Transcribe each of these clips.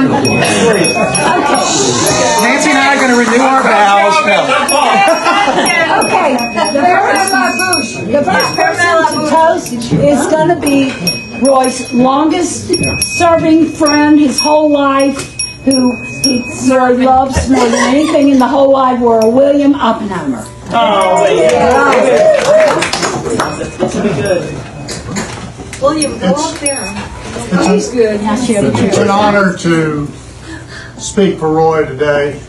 down. Nancy and I are going to renew our vows. Okay, the first person to toast is going to be Roy's longest serving friend his whole life, who Roy loves more than anything in the whole wide world, William Oppenheimer. Oh, yeah. This will be good. William, go up there. He's good. Now share the It's truth. an honor to speak for Roy today.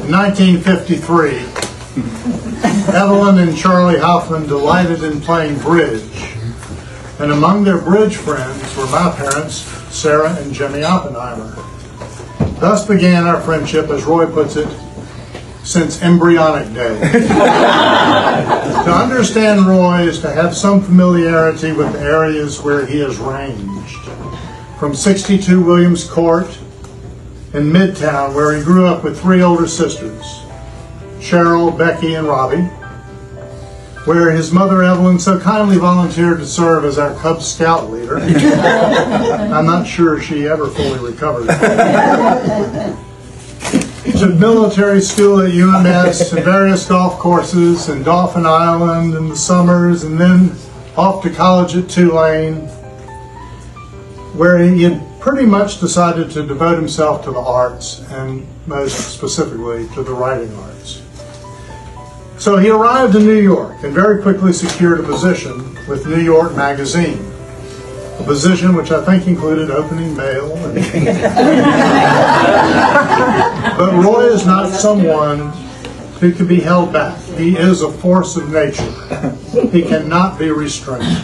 In 1953, Evelyn and Charlie Hoffman delighted in playing bridge. And among their bridge friends were my parents, Sarah and Jimmy Oppenheimer. Thus began our friendship, as Roy puts it, since embryonic days. To understand Roy is to have some familiarity with the areas where he has ranged. From 62 Williams Court in Midtown, where he grew up with three older sisters, Cheryl, Becky, and Robbie, where his mother Evelyn so kindly volunteered to serve as our Cub Scout leader. I'm not sure she ever fully recovered. To military school at UMS and various golf courses and Dauphin Island in the summers, and then off to college at Tulane, where he had pretty much decided to devote himself to the arts, and most specifically to the writing arts. So he arrived in New York and very quickly secured a position with New York Magazine, a position which I think included opening mail. But Roy is not someone who can be held back. He is a force of nature. He cannot be restrained.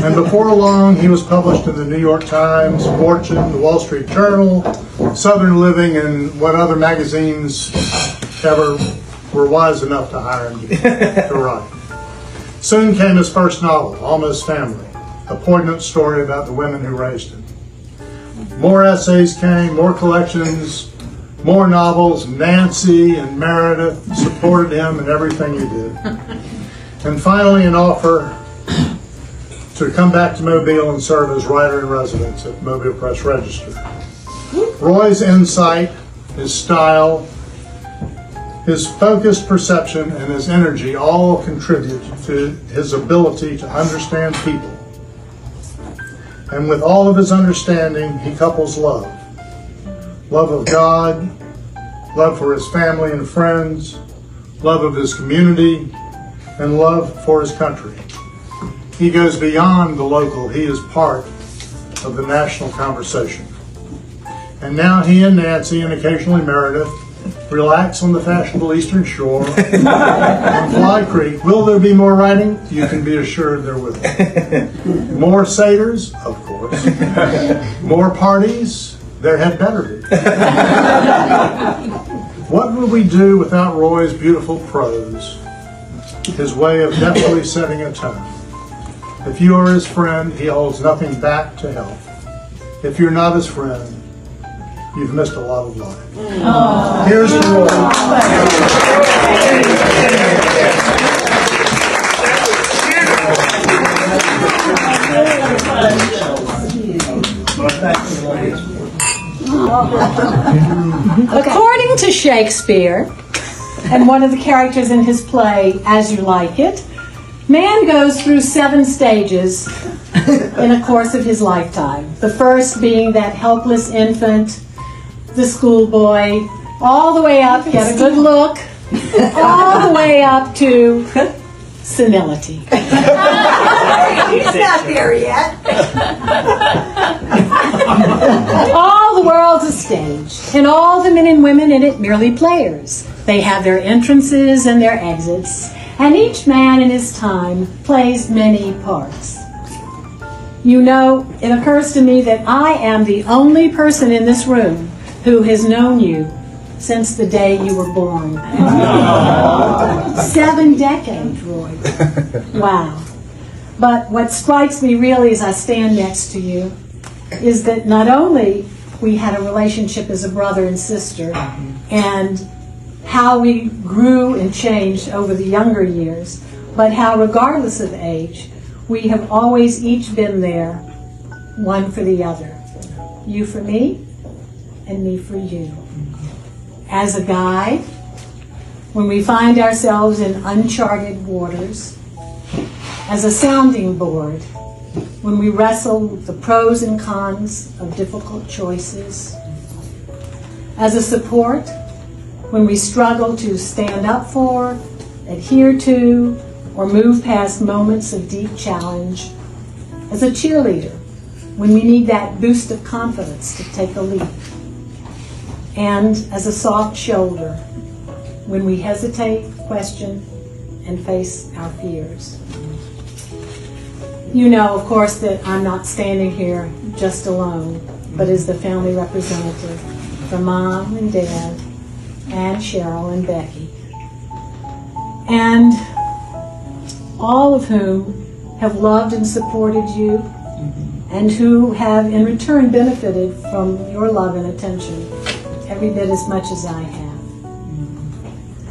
And before long, he was published in the New York Times, Fortune, the Wall Street Journal, Southern Living, and what other magazines ever were wise enough to hire him to write. Soon came his first novel, Almost Family, a poignant story about the women who raised him. More essays came, more collections, more novels. Nancy and Meredith supported him in everything he did. And finally an offer to come back to Mobile and serve as writer-in-residence at Mobile Press Register. Roy's insight, his style, his focused perception, and his energy all contribute to his ability to understand people. And with all of his understanding, he couples love. Love of God, love for his family and friends, love of his community, and love for his country. He goes beyond the local. He is part of the national conversation. And now he and Nancy, and occasionally Meredith, relax on the fashionable Eastern Shore on Fly Creek. Will there be more writing? You can be assured there will. More satyrs? Of course. More parties? There had better be. What would we do without Roy's beautiful prose? His way of deftly setting a tone. If you are his friend, he holds nothing back to help. If you're not his friend, you've missed a lot of life. Here's the Roy. According to Shakespeare, and one of the characters in his play, As You Like It, man goes through 7 stages in a course of his lifetime. The first being that helpless infant, the schoolboy, all the way up, get a good look, all the way up to senility. He's not there yet. All the world's a stage, and all the men and women in it merely players. They have their entrances and their exits, and each man in his time plays many parts. You know, it occurs to me that I am the only person in this room who has known you since the day you were born. 7 decades, Roy. Wow. But what strikes me really as I stand next to you is that not only we had a relationship as a brother and sister, and how we grew and changed over the younger years, but how regardless of age, we have always each been there, one for the other. You for me, and me for you. As a guide, when we find ourselves in uncharted waters. As a sounding board, when we wrestle with the pros and cons of difficult choices. As a support, when we struggle to stand up for, adhere to, or move past moments of deep challenge. As a cheerleader, when we need that boost of confidence to take a leap. And as a soft shoulder, when we hesitate, question, and face our fears. You know, of course, that I'm not standing here just alone, but as the family representative for Mom and Dad, and Cheryl and Becky. And all of whom have loved and supported you, and who have in return benefited from your love and attention every bit as much as I have.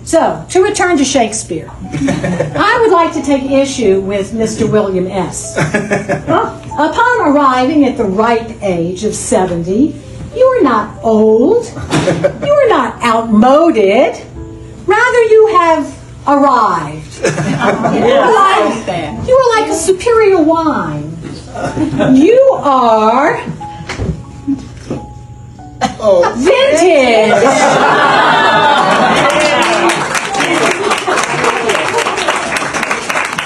So, to return to Shakespeare, I would like to take issue with Mr. William S. Upon arriving at the ripe age of 70, you are not old, you are not outmoded, rather you have arrived. You are like a superior wine. You are vintage.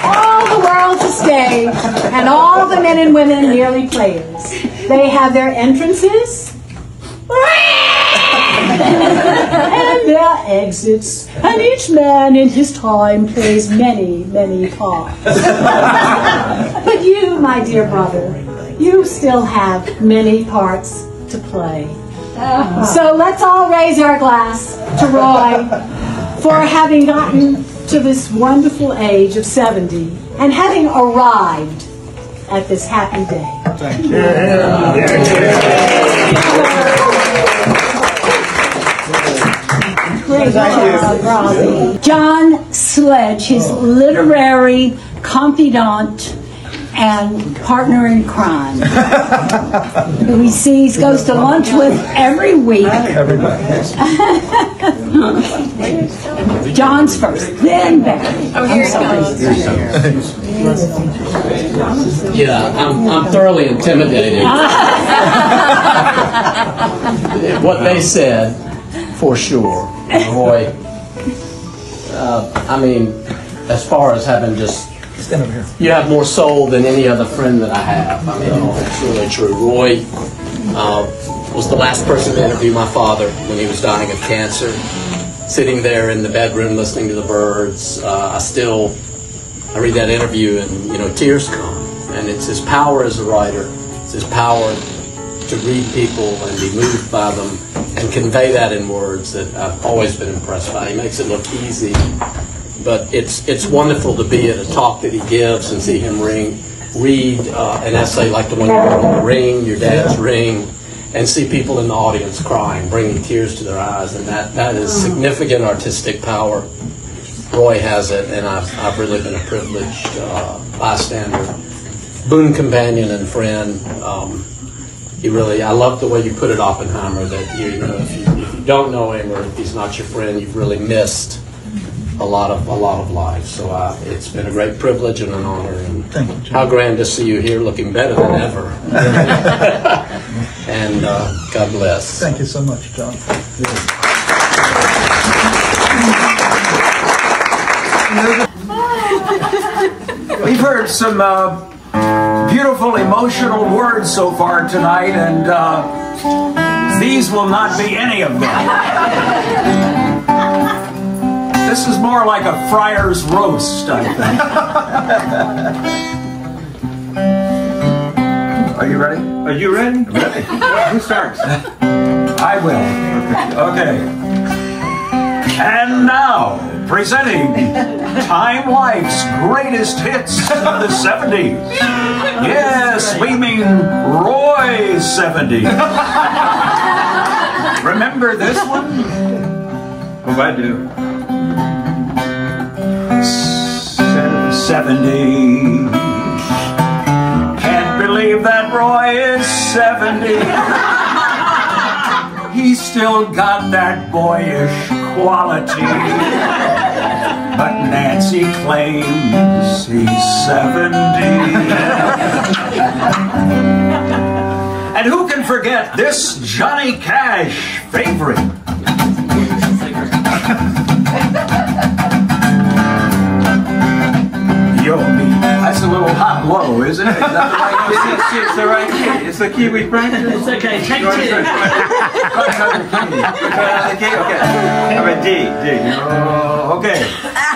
All the world's a stage, and all the men and women merely players. They have their entrances and their exits, and each man in his time plays many, many parts. But you, my dear brother, you still have many parts to play. So let's all raise our glass to Roy for having gotten to this wonderful age of 70 and having arrived at this happy day. Thank you. Great job, Robbie. John Sledge, his literary confidant and partner in crime, who he sees, goes to lunch with every week. John's first, then Barry. I'm sorry. Yeah, I'm thoroughly intimidated. What they said, for sure. Roy, I mean, as far as having just, you have more soul than any other friend that I have. I mean, it's really true. Roy was the last person to interview my father when he was dying of cancer. Sitting there in the bedroom listening to the birds, I read that interview and, tears come. And it's his power as a writer. It's his power to read people and be moved by them and convey that in words that I've always been impressed by. He makes it look easy, but it's wonderful to be at a talk that he gives and see him read an essay like the one you wrote on the ring, your dad's ring, and see people in the audience crying, bringing tears to their eyes, and that is significant artistic power. Roy has it, and I've really been a privileged bystander, boon companion and friend. I love the way you put it, Oppenheimer, that if you don't know him or if he's not your friend, you've really missed a lot of life. So it's been a great privilege and an honor. And thank you, John. How grand to see you here, looking better than ever. And God bless. Thank you so much, John. We've heard some beautiful, emotional words so far tonight, and these will not be any of them. This is more like a friar's roast, I think. Are you ready? Are you ready? Ready. Who starts? I will. Okay. And now, presenting Time Life's greatest hits of the 70s. Yes, we mean Roy's 70s. Remember this one? Oh, I do. 70. Can't believe that Roy is 70. he's still got that boyish quality. But Nancy claims he's 70. And who can forget this Johnny Cash favorite? Yo, that's a little hot low, isn't it? Is that the right key? It's the right key. It's the key we practiced. It's okay, take two. Okay. How about D? Okay.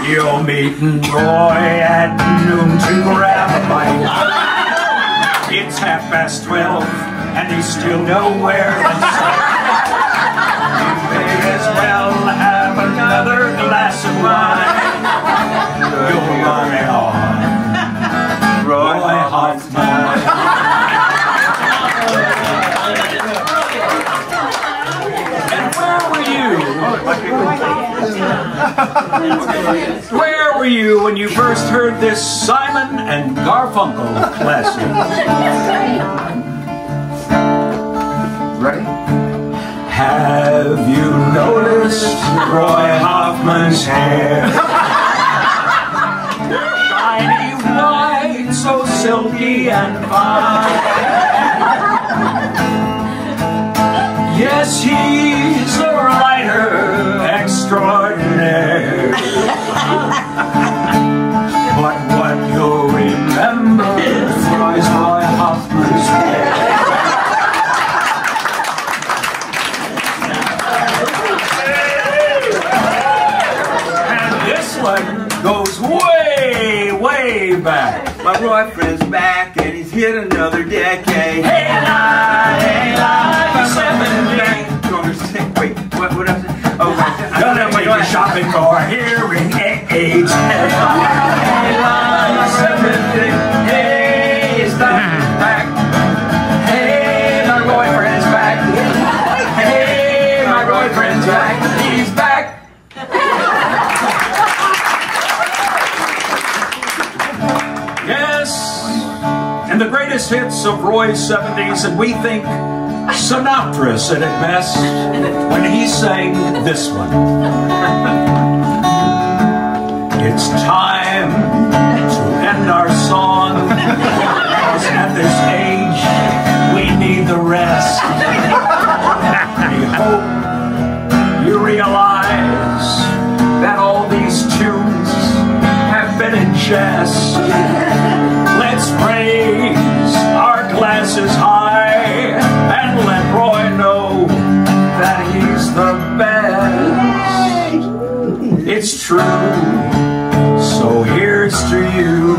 You're meeting Roy at noon to grab a bite. It's 12:30 and he's still nowhere in sight. You may as well have another glass of wine. You're running on Roy Hoffman. And where were you when you first heard this Simon and Garfunkel classic? Ready? Have you noticed Roy Hoffman's hair? Shiny white, so silky and fine. Yes, he's a writer extraordinaire. But what you'll remember is Roy Hoffman's hair. And this one goes way, way back. My Roy friend's back and he's hit another decade. Hey, Don't understand. Wait, what I say? Oh, gonna take you shopping for hearing aids. Hey, he's back. Hey, my Roy friend's back. Hey, my Roy friend's back. He's back. Yes, and the greatest hits of Roy's 70s, and we think Sinatra said it best when he sang this one. It's time to end our song, because at this age we need the rest. We hope you realize that all these tunes have been in jest. Let's raise our glasses high and let Roy know that he's the best. It's true, so here's to you,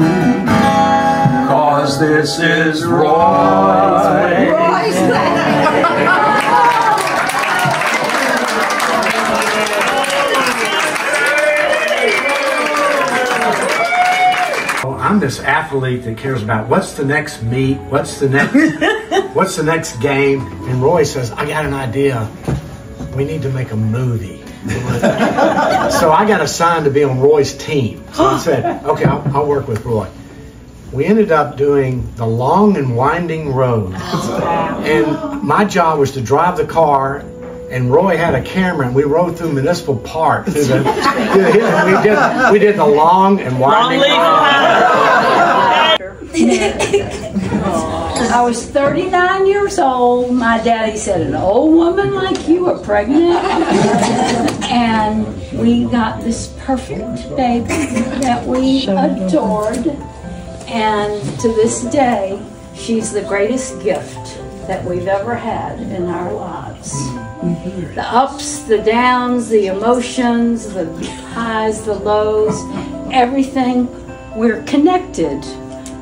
'cause this is Roy. I'm this athlete that cares about what's the next meet, what's the next game, and Roy says, I got an idea. We need to make a movie. So I got assigned to be on Roy's team. So I said, okay, I'll work with Roy. We ended up doing The Long and Winding Road. And my job was to drive the car, and Roy had a camera, and we rode through Municipal Park. We did the long and winding I was 39 years old. My daddy said, an old woman like you are pregnant. And we got this perfect baby that we adored. And to this day, she's the greatest gift that we've ever had in our lives. The ups, the downs, the emotions, the highs, the lows, everything. We're connected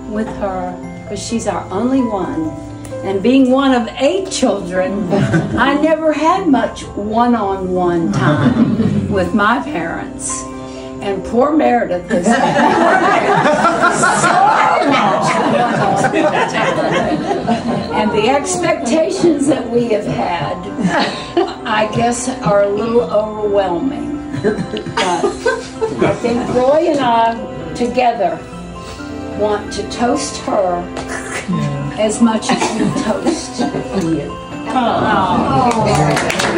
with her because she's our only one. And being one of 8 children, I never had much one-on-one time with my parents. And poor Meredith has had so much one-on-one time. And the expectations that we have had, I guess, are a little overwhelming. But I think Roy and I, together, want to toast her as much as we toast you. Oh.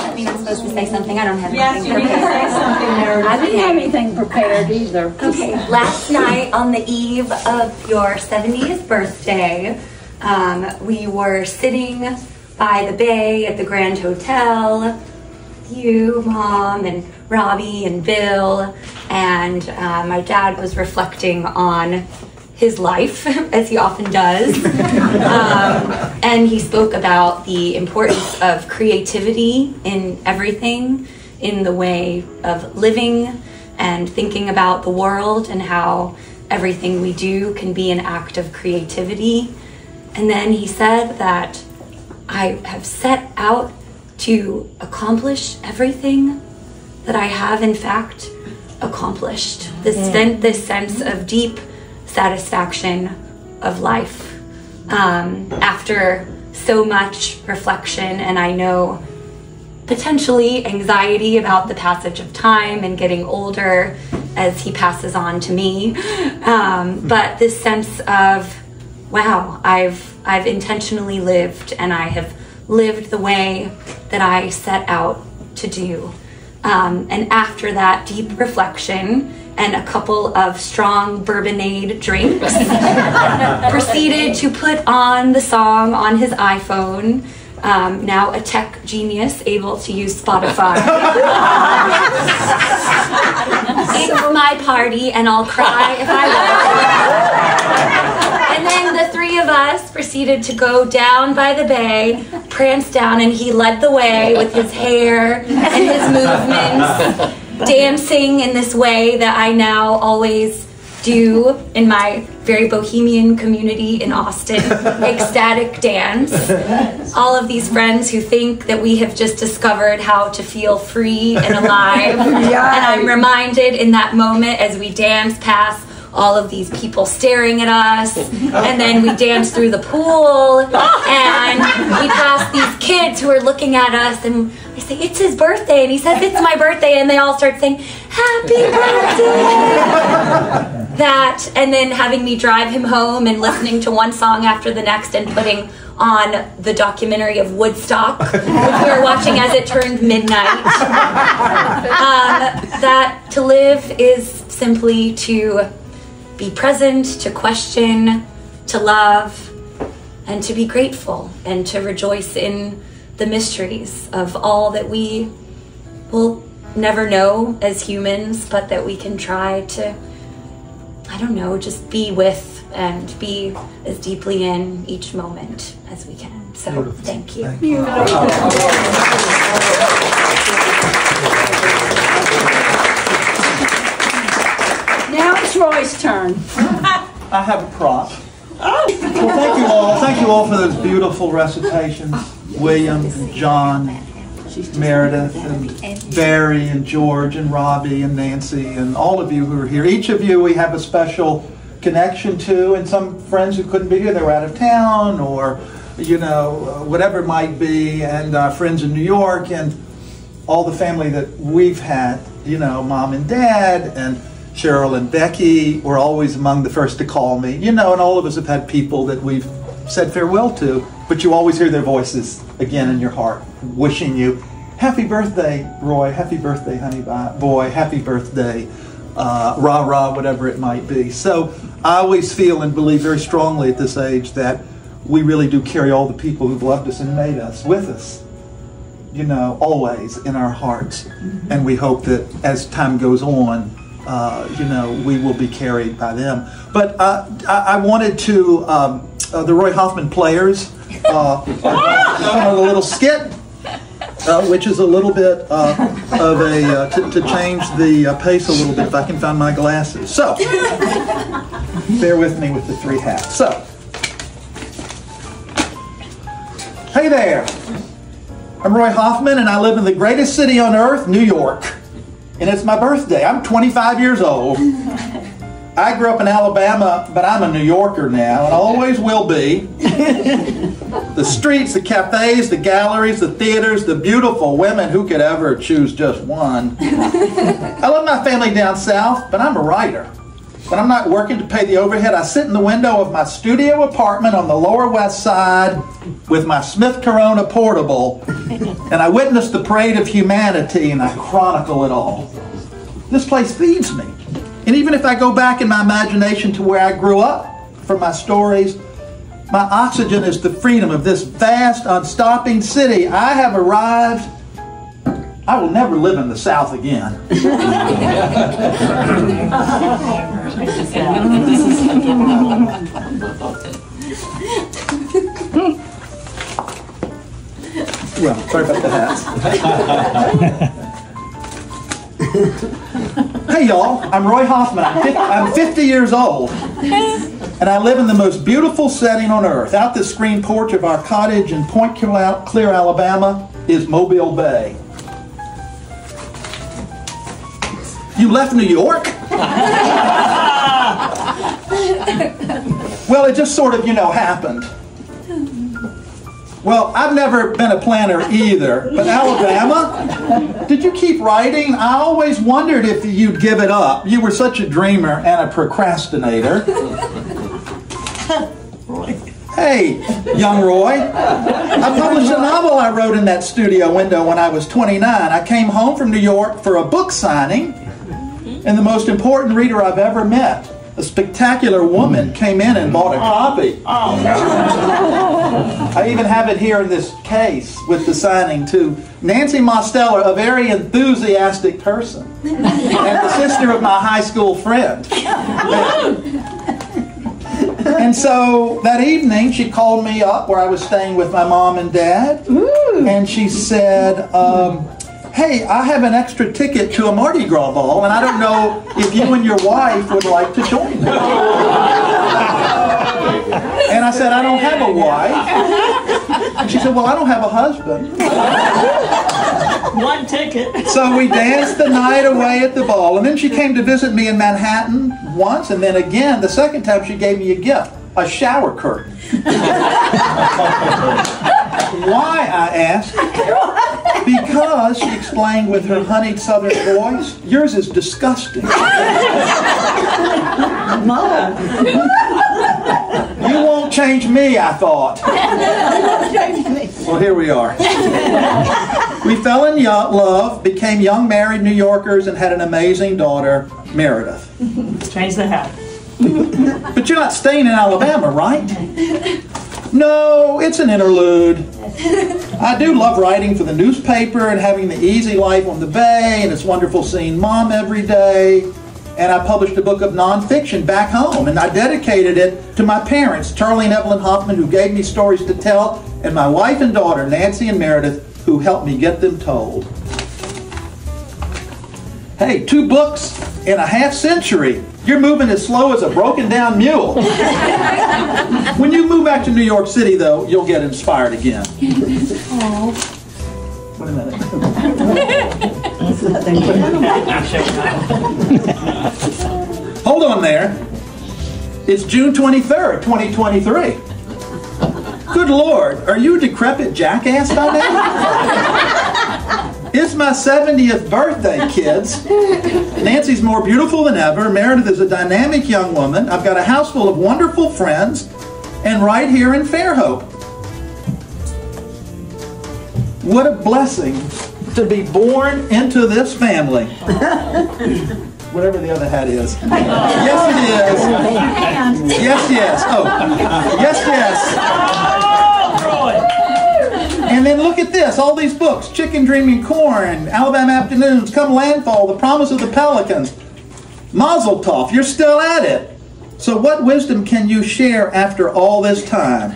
I mean, I'm supposed to say something. I don't have Yes, anything you can prepared. say something, Meredith. I didn't have anything prepared either. Okay, last night on the eve of your 70th birthday, we were sitting by the bay at the Grand Hotel. You, Mom, and Robbie, and Bill, and my dad was reflecting on his life, as he often does. And he spoke about the importance of creativity in everything, in the way of living and thinking about the world, and how everything we do can be an act of creativity. And then he said that I have set out to accomplish everything that I have in fact accomplished. This sense of deep satisfaction of life after so much reflection, and I know potentially anxiety about the passage of time and getting older as he passes on to me, but this sense of, wow, I've intentionally lived, and I have lived the way that I set out to do. And after that deep reflection and a couple of strong bourbonade drinks, proceeded to put on the song on his iPhone, now a tech genius able to use Spotify. It's my party and I'll cry if I want. And then the three of us proceeded to go down by the bay, prance down, and he led the way with his hair and his movements, dancing in this way that I now always do in my very bohemian community in Austin, ecstatic dance. All of these friends who think that we have just discovered how to feel free and alive. And I'm reminded in that moment as we dance past all of these people staring at us, and then we dance through the pool, and we pass these kids who are looking at us, and I say, it's his birthday, and he says, it's my birthday, and they all start saying, happy birthday! That, and then having me drive him home and listening to one song after the next and putting on the documentary of Woodstock, which we were watching as it turned midnight. That to live is simply to be present, to question, to love, and to be grateful, and to rejoice in the mysteries of all that we will never know as humans, but that we can try to, I don't know, just be with and be as deeply in each moment as we can. So, beautiful. Thank you. Thank you. Now it's Roy's turn. I have a prop. Well, thank you all for those beautiful recitations. William, and John, Meredith, and Barry, and George, and Robbie, and Nancy, and all of you who are here. Each of you we have a special connection to, and some friends who couldn't be here, they were out of town, or, you know, whatever it might be, and friends in New York, and all the family that we've had, you know, Mom and Dad, and Cheryl and Becky were always among the first to call me, you know, and all of us have had people that we've said farewell to, but you always hear their voices again in your heart, wishing you, happy birthday, Roy, happy birthday, honey boy, happy birthday, rah rah, whatever it might be. So I always feel and believe very strongly at this age that we really do carry all the people who've loved us and made us with us, you know, always in our hearts. And we hope that as time goes on, you know, we will be carried by them. But I wanted to, the Roy Hoffman Players, a little skit, which is a little bit of a, to change the pace a little bit, if I can find my glasses. So, bear with me with the three hats. So, hey there, I'm Roy Hoffman, and I live in the greatest city on earth, New York. And it's my birthday. I'm 25 years old. I grew up in Alabama, but I'm a New Yorker now, and I always will be. The streets, the cafes, the galleries, the theaters, the beautiful women, who could ever choose just one? I love my family down south, but I'm a writer. when I'm not working to pay the overhead, I sit in the window of my studio apartment on the Lower West Side with my Smith Corona portable, and I witness the parade of humanity and I chronicle it all. This place feeds me. And even if I go back in my imagination to where I grew up for my stories, my oxygen is the freedom of this vast, unstopping city. I have arrived. I will never live in the South again. Well, sorry about the hat. Hey y'all, I'm Roy Hoffman. I'm 50 years old, and I live in the most beautiful setting on earth. Out the screen porch of our cottage in Point Clear, Alabama, is Mobile Bay. You left New York? Well, it just sort of, happened. Well, I've never been a planner either, but Alabama, did you keep writing? I always wondered if you'd give it up. You were such a dreamer and a procrastinator. Hey, young Roy, I published a novel I wrote in that studio window when I was 29. I came home from New York for a book signing, and the most important reader I've ever met, a spectacular woman, came in and bought a copy. I even have it here in this case with the signing too. Nancy Mosteller, a very enthusiastic person, and the sister of my high school friend. And so that evening she called me up where I was staying with my mom and dad, and she said, hey, I have an extra ticket to a Mardi Gras ball, and I don't know if you and your wife would like to join me. And I said, I don't have a wife. And she said, well, I don't have a husband. One ticket. So we danced the night away at the ball, and then she came to visit me in Manhattan once, and then again, the second time she gave me a gift, a shower curtain. Why, I asked. Because, she explained with her honeyed southern voice, yours is disgusting. Mom. You won't change me, I thought. Well, here we are. We fell in love, became young married New Yorkers, and had an amazing daughter, Meredith. Change the hat. But you're not staying in Alabama, right? No, it's an interlude. I do love writing for the newspaper and having the easy life on the bay, and it's wonderful seeing Mom every day. And I published a book of nonfiction back home, and I dedicated it to my parents, Charlie and Evelyn Hoffman, who gave me stories to tell, and my wife and daughter, Nancy and Meredith, who helped me get them told. Hey, 2 books in a half century. You're moving as slow as a broken down mule. When you move back to New York City, though, you'll get inspired again. Wait a minute. Hold on there. It's June 23rd, 2023. Good Lord, are you a decrepit jackass by now? It's my 70th birthday, kids. Nancy's more beautiful than ever. Meredith is a dynamic young woman. I've got a house full of wonderful friends, and right here in Fairhope. What a blessing to be born into this family. Whatever the other hat is. Yes, it is. Yes, yes. Oh, yes, yes. And then look at this, all these books, Chicken Dreaming Corn, Alabama Afternoons, Come Landfall, The Promise of the Pelicans, Mazel Tov, you're still at it. So what wisdom can you share after all this time?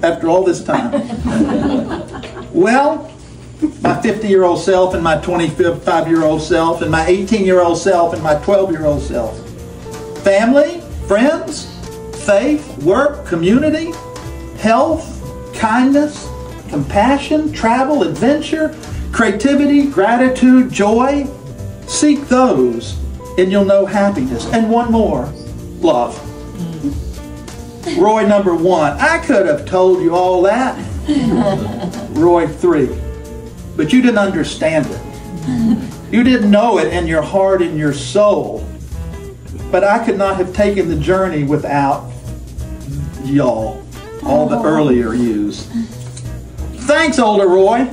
After all this time? Well, my 50-year-old self and my 25-year-old self and my 18-year-old self and my 12-year-old self. Family, friends, faith, work, community, health, kindness, compassion, travel, adventure, creativity, gratitude, joy. Seek those and you'll know happiness. And one more, love. Roy number 1. I could have told you all that. Roy 3. But you didn't understand it. You didn't know it in your heart and your soul. But I could not have taken the journey without y'all, all the earlier yous. Thanks, older Roy.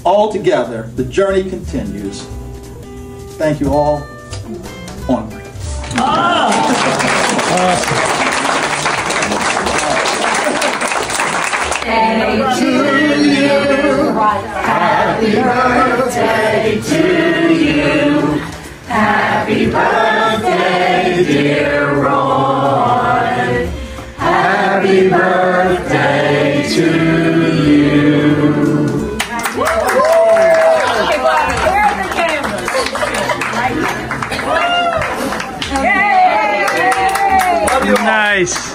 All together, the journey continues. Thank you all. Onward. Happy birthday to you. Happy birthday, dear Roy. Happy birthday to you. Nice.